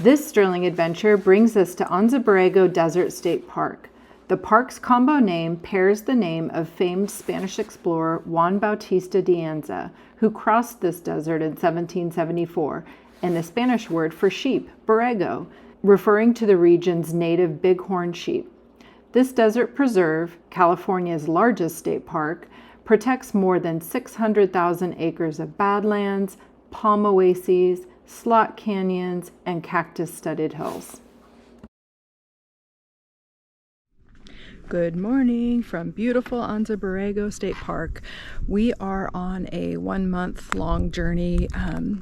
This thrilling adventure brings us to Anza Borrego Desert State Park. The park's combo name pairs the name of famed Spanish explorer Juan Bautista de Anza, who crossed this desert in 1774, and the Spanish word for sheep, borrego, referring to the region's native bighorn sheep. This desert preserve, California's largest state park, protects more than 600,000 acres of badlands, palm oases, slot canyons, and cactus-studded hills. Good morning from beautiful Anza Borrego State Park. We are on a 1-month-long journey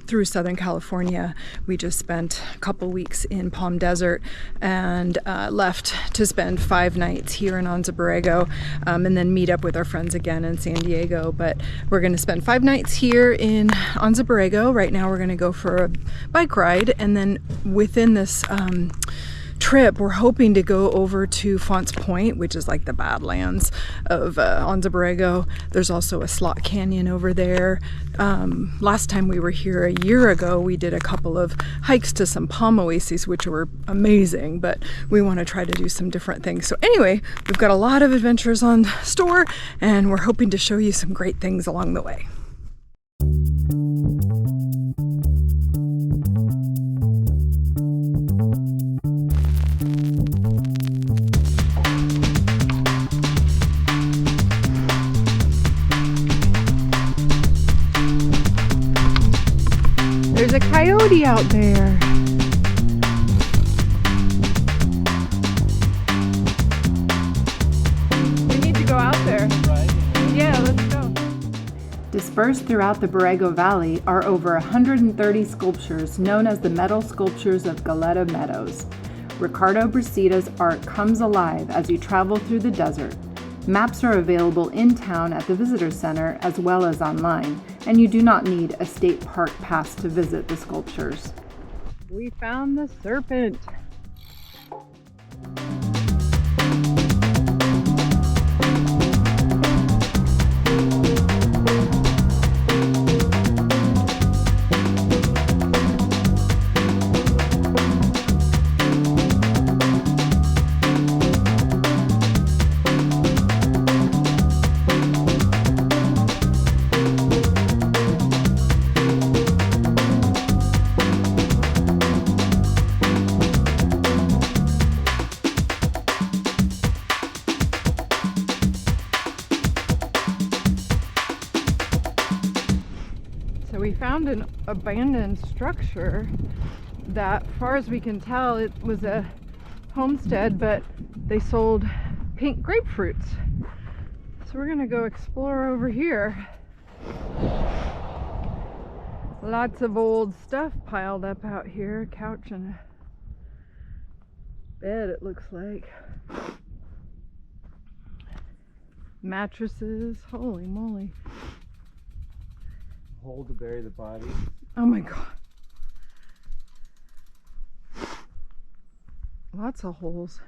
through Southern California. We just spent a couple weeks in Palm Desert and left to spend 5 nights here in Anza Borrego and then meet up with our friends again in San Diego. But we're going to spend 5 nights here in Anza Borrego. Right now we're going to go for a bike ride, and then within this trip, we're hoping to go over to Fonts Point, which is like the Badlands of Anza Borrego. There's also a slot canyon over there. Last time we were here a year ago, we did a couple of hikes to some palm oases, which were amazing, but we want to try to do some different things. So anyway, we've got a lot of adventures on store, and we're hoping to show you some great things along the way. There's a coyote out there. We need to go out there. Yeah, let's go. Dispersed throughout the Borrego Valley are over 130 sculptures known as the Metal Sculptures of Galleta Meadows. Ricardo Brasida's art comes alive as you travel through the desert. Maps are available in town at the visitor center as well as online, and you do not need a state park pass to visit the sculptures. We found the serpent. We found an abandoned structure that, far as we can tell, it was a homestead, but they sold pink grapefruits. So we're gonna go explore over here. Lots of old stuff piled up out here. A couch and a bed, it looks like. Mattresses, holy moly. Hole to bury the body. Oh my god. Lots of holes.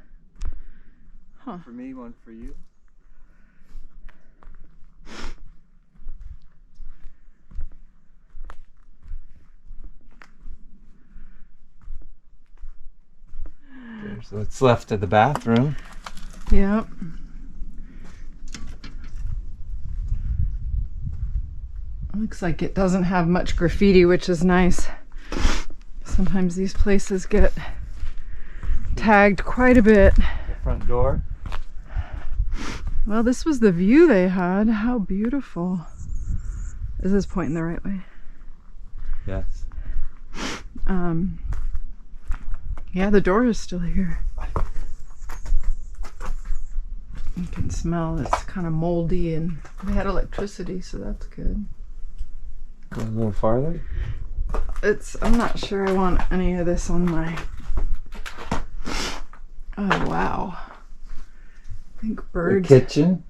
Huh. For me, one for you. There's what's left of the bathroom. Yep. Looks like it doesn't have much graffiti, which is nice. Sometimes these places get tagged quite a bit. The front door. Well, this was the view they had. How beautiful. Is this pointing the right way? Yes. Yeah, the door is still here. You can smell it's kind of moldy, and they had electricity, so that's good. Go a little farther. I'm not sure I want any of this on my... Oh, wow. I think birds... The kitchen.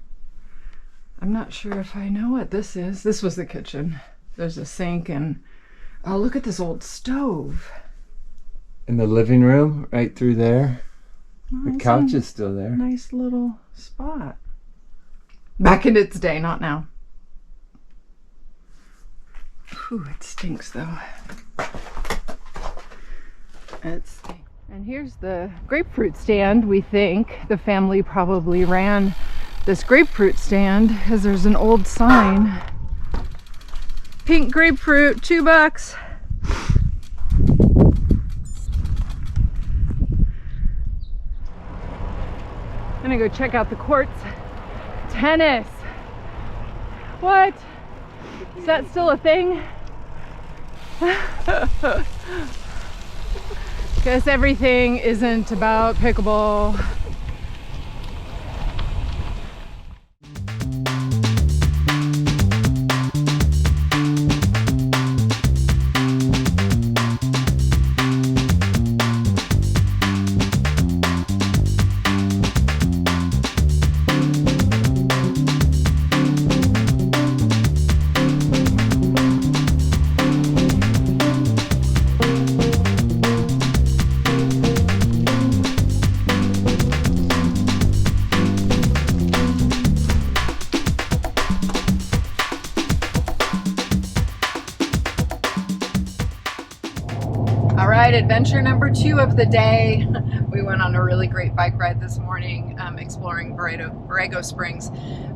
I'm not sure if I know what this is. This was the kitchen. There's a sink and... Oh, look at this old stove. In the living room, right through there. Oh, the couch is still there. Nice little spot. Back in its day, not now. Ooh, it stinks though. And here's the grapefruit stand. We think the family probably ran this grapefruit stand because there's an old sign. Pink grapefruit, $2. I'm gonna go check out the courts. Tennis. What? Is that still a thing? Guess everything isn't about pickleball. Adventure number 2 of the day. We went on a really great bike ride this morning, exploring Borrego Springs.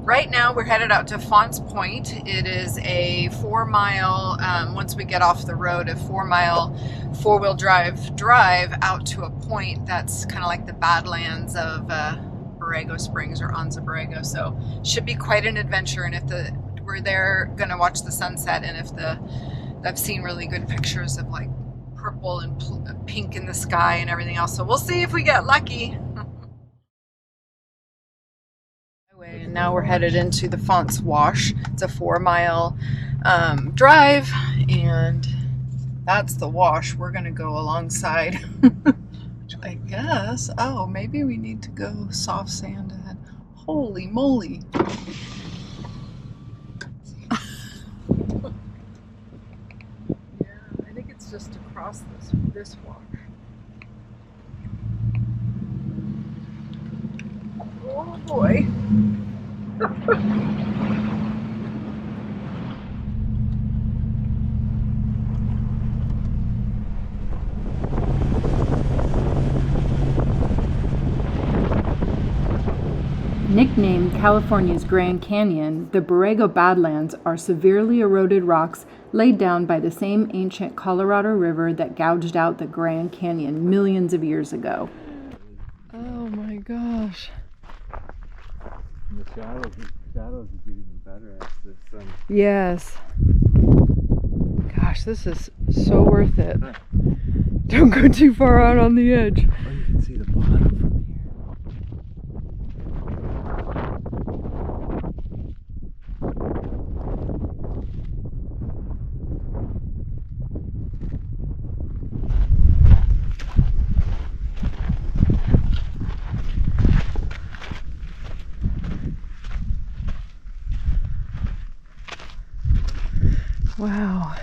Right now we're headed out to Fonts Point. It is a 4-mile, once we get off the road, a 4-mile 4-wheel drive out to a point that's kind of like the Badlands of Borrego Springs, or Anza Borrego. So should be quite an adventure. And if we're there gonna watch the sunset, and I've seen really good pictures of like purple and pink in the sky and everything else, so we'll see if we get lucky. And now we're headed into the Fonts Wash. It's a 4-mile drive, and that's the wash. We're gonna go alongside. I guess. Oh, maybe we need to go soft sand ahead. Holy moly. Just across this wash. Oh boy. Nicknamed California's Grand Canyon, the Borrego Badlands are severely eroded rocks laid down by the same ancient Colorado River that gouged out the Grand Canyon millions of years ago. Oh my gosh. The shadows are getting better as the sun. Yes. Gosh, this is so worth it. Don't go too far out on the edge. Oh, you can see the bottom from here. Wow.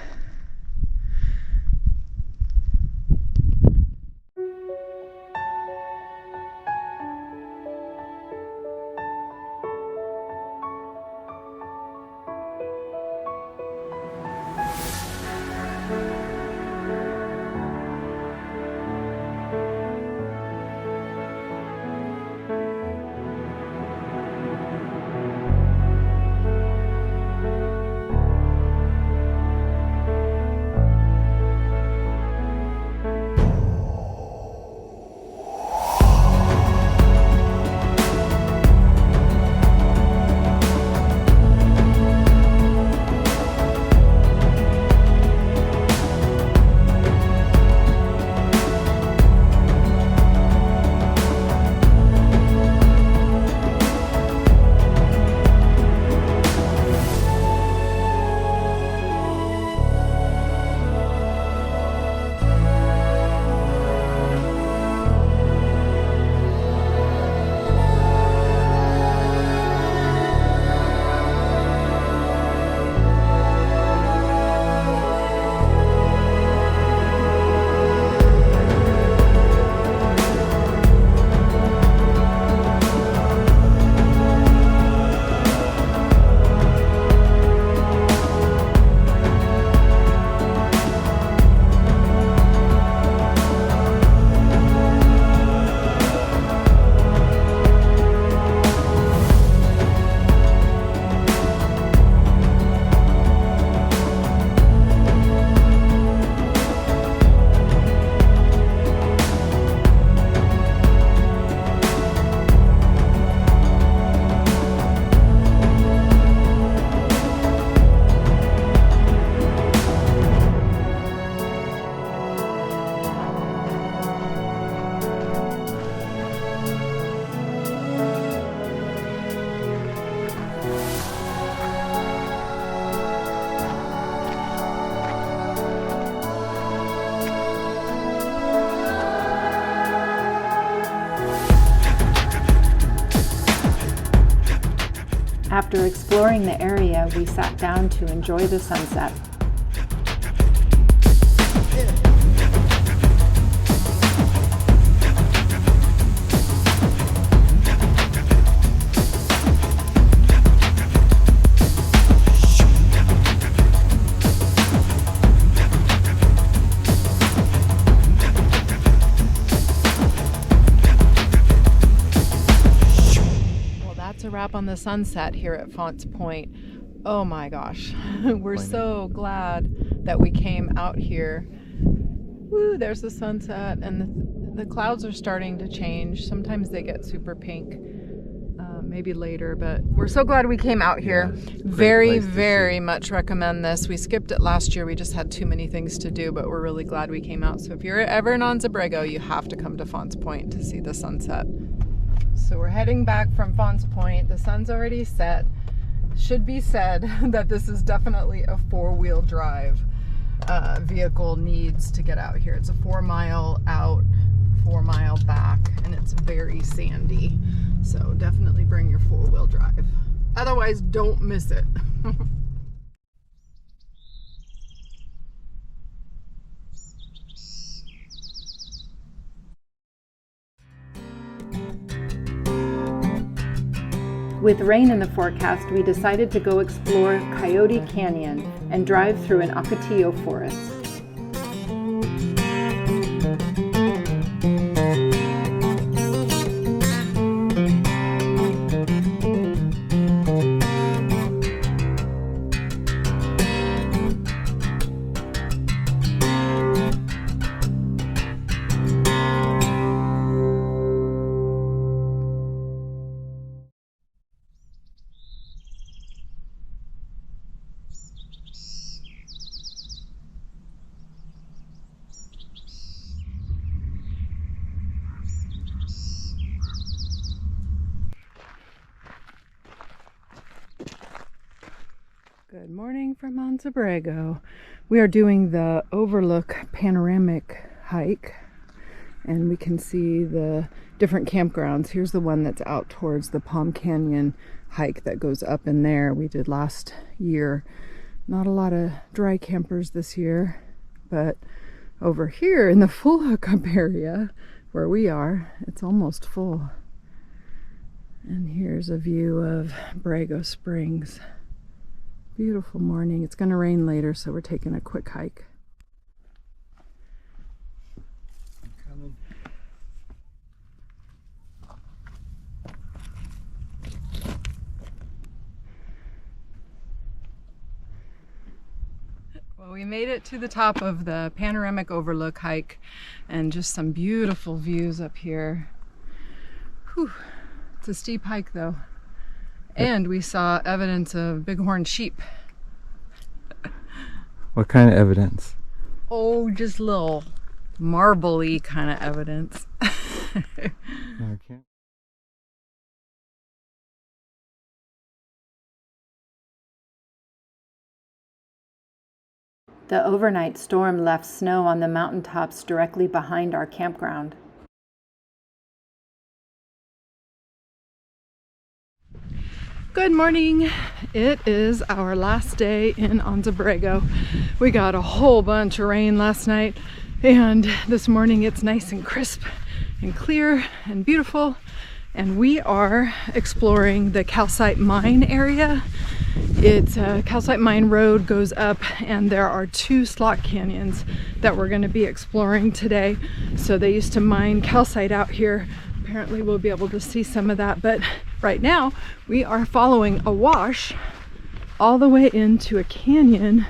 After exploring the area, we sat down to enjoy the sunset. That's a wrap on the sunset here at Fonts Point. Oh my gosh, we're so glad that we came out here. Woo, there's the sunset, and the clouds are starting to change. Sometimes they get super pink, maybe later, but we're so glad we came out here. Yeah, very much recommend this. We skipped it last year. We just had too many things to do, but we're really glad we came out. So if you're ever in Anza Borrego, you have to come to Fonts Point to see the sunset. So we're heading back from Fonts Point. The sun's already set. Should be said that this is definitely a four-wheel drive vehicle needs to get out here. It's a 4-mile out, 4-mile back, and it's very sandy. So definitely bring your four-wheel drive. Otherwise, don't miss it. With rain in the forecast, we decided to go explore Coyote Canyon and drive through an Aakash forest. Good morning from Anza Borrego. We are doing the Overlook panoramic hike, and we can see the different campgrounds. Here's the one that's out towards the Palm Canyon hike that goes up in there. We did last year. Not a lot of dry campers this year, but over here in the full hookup area where we are, it's almost full. And here's a view of Borrego Springs. Beautiful morning. It's going to rain later, so we're taking a quick hike. Coming. Well, we made it to the top of the panoramic Overlook hike, and just some beautiful views up here. Whew. It's a steep hike though. And we saw evidence of bighorn sheep. What kind of evidence? Oh, just little marbly kind of evidence. Okay. The overnight storm left snow on the mountaintops directly behind our campground. Good morning. It is our last day in Anza Borrego. We got a whole bunch of rain last night, and this morning it's nice and crisp and clear and beautiful, and we are exploring the Calcite mine area. It's a Calcite mine road goes up, and there are 2 slot canyons that we're going to be exploring today. So they used to mine calcite out here. Apparently we'll be able to see some of that, but right now we are following a wash all the way into a canyon.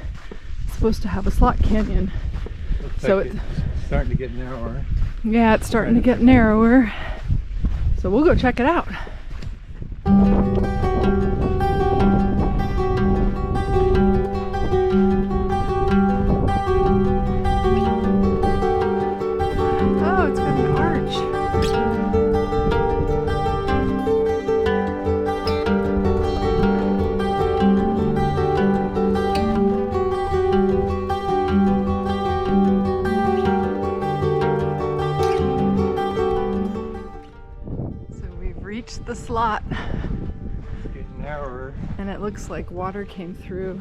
It's supposed to have a slot canyon. So it's starting to get narrower. Yeah, it's starting to get narrower. So we'll go check it out. Oh, it's got an arch. The slot. It's getting narrower. And it looks like water came through.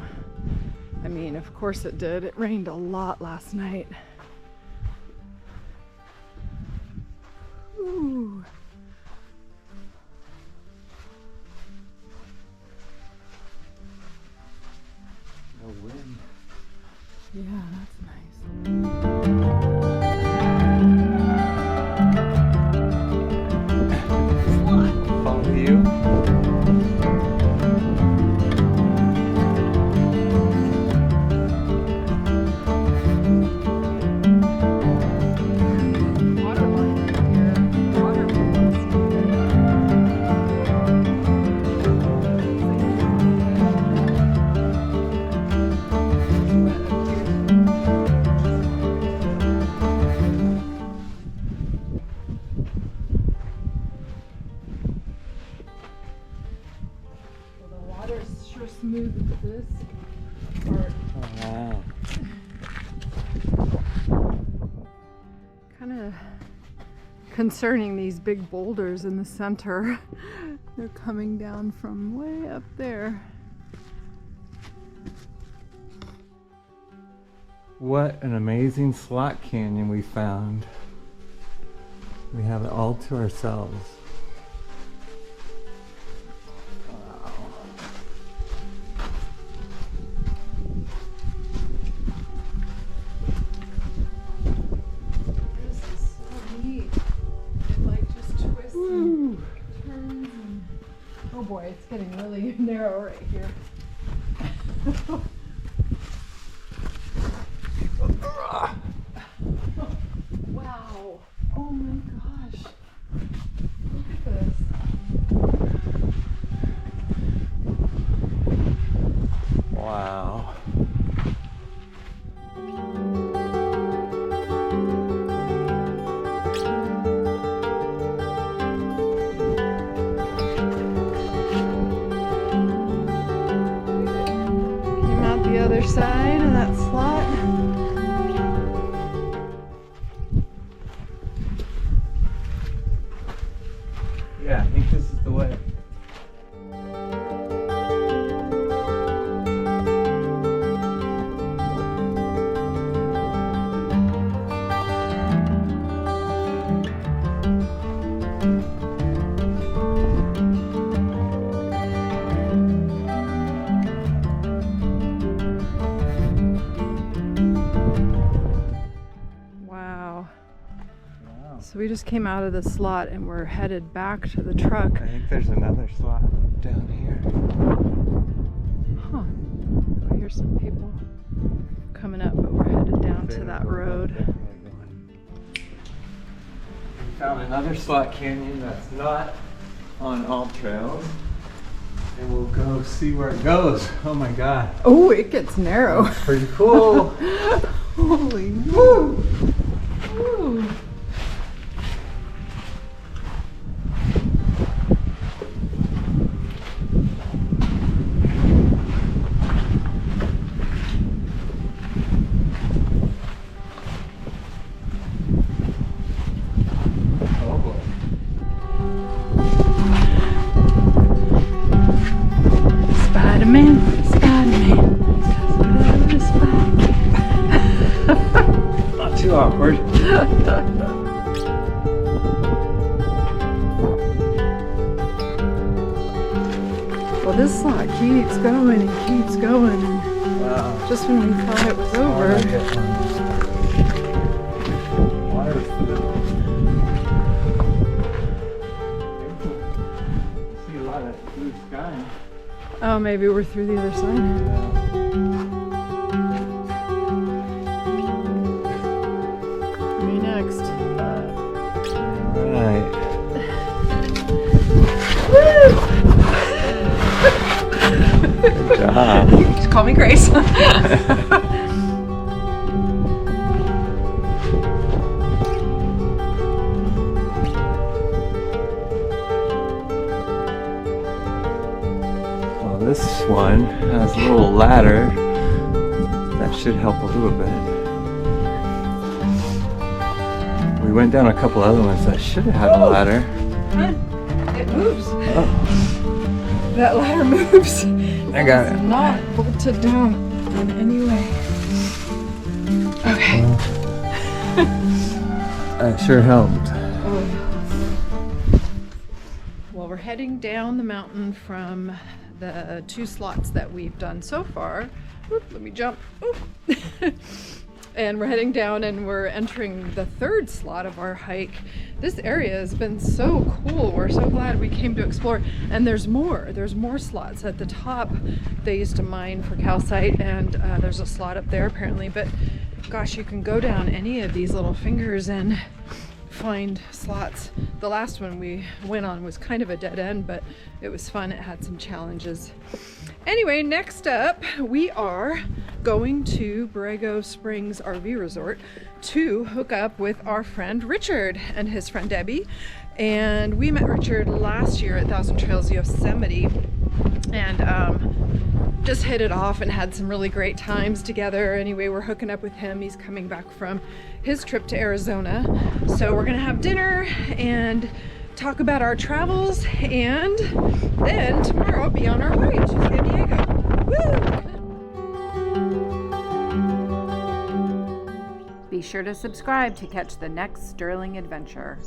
I mean, of course it did. It rained a lot last night. Ooh. No wind. Yeah, that's nice. Follow you. Water line right here. Water sure smooth with this part. Oh, wow. Kind of concerning, these big boulders in the center. They're coming down from way up there. What an amazing slot canyon we found. We have it all to ourselves. This is so neat. It like just twists and turns and... Oh boy, it's getting really narrow right here. Wow. Oh my gosh. Look at this. Wow. Came out the other side of that slot. Yeah, I think this is the way. Wow. Wow. So we just came out of the slot and we're headed back to the truck. I think there's another slot down here. Huh. I hear some people coming up, but we're headed down to that road. We found another slot canyon that's not on all trails. And we'll go see where it goes. Oh my god. Oh, it gets narrow. Pretty cool. Holy woo! Woo! Oh boy. Spider-Man, Spider-Man. Not too awkward. Well, this slot keeps going and keeps going. And Wow. just when we thought it was over. Water's see a lot of blue sky. Oh, maybe we're through the other side. Me next. Right. Good job. Just call me Grace. Well, this one has a little ladder. That should help a little bit. We went down a couple other ones that should have had a ladder. It moves. Oh. That ladder moves. I got it. Not bolted down in any way. Okay. That sure helped. Well, we're heading down the mountain from the 2 slots that we've done so far. Oop, let me jump. Oop. And we're heading down and we're entering the 3rd slot of our hike. This area has been so cool. We're so glad we came to explore. And there's more slots at the top. They used to mine for calcite, and there's a slot up there apparently, but gosh, you can go down any of these little fingers and find slots. The last one we went on was kind of a dead end, but it was fun. It had some challenges. Anyway, next up, we are going to Borrego Springs RV Resort to hook up with our friend Richard and his friend Debbie. And we met Richard last year at Thousand Trails Yosemite, and just hit it off and had some really great times together. Anyway, we're hooking up with him. He's coming back from his trip to Arizona. So we're gonna have dinner and talk about our travels, and then tomorrow be on our way to San Diego. Woo! Be sure to subscribe to catch the next Sterling adventure.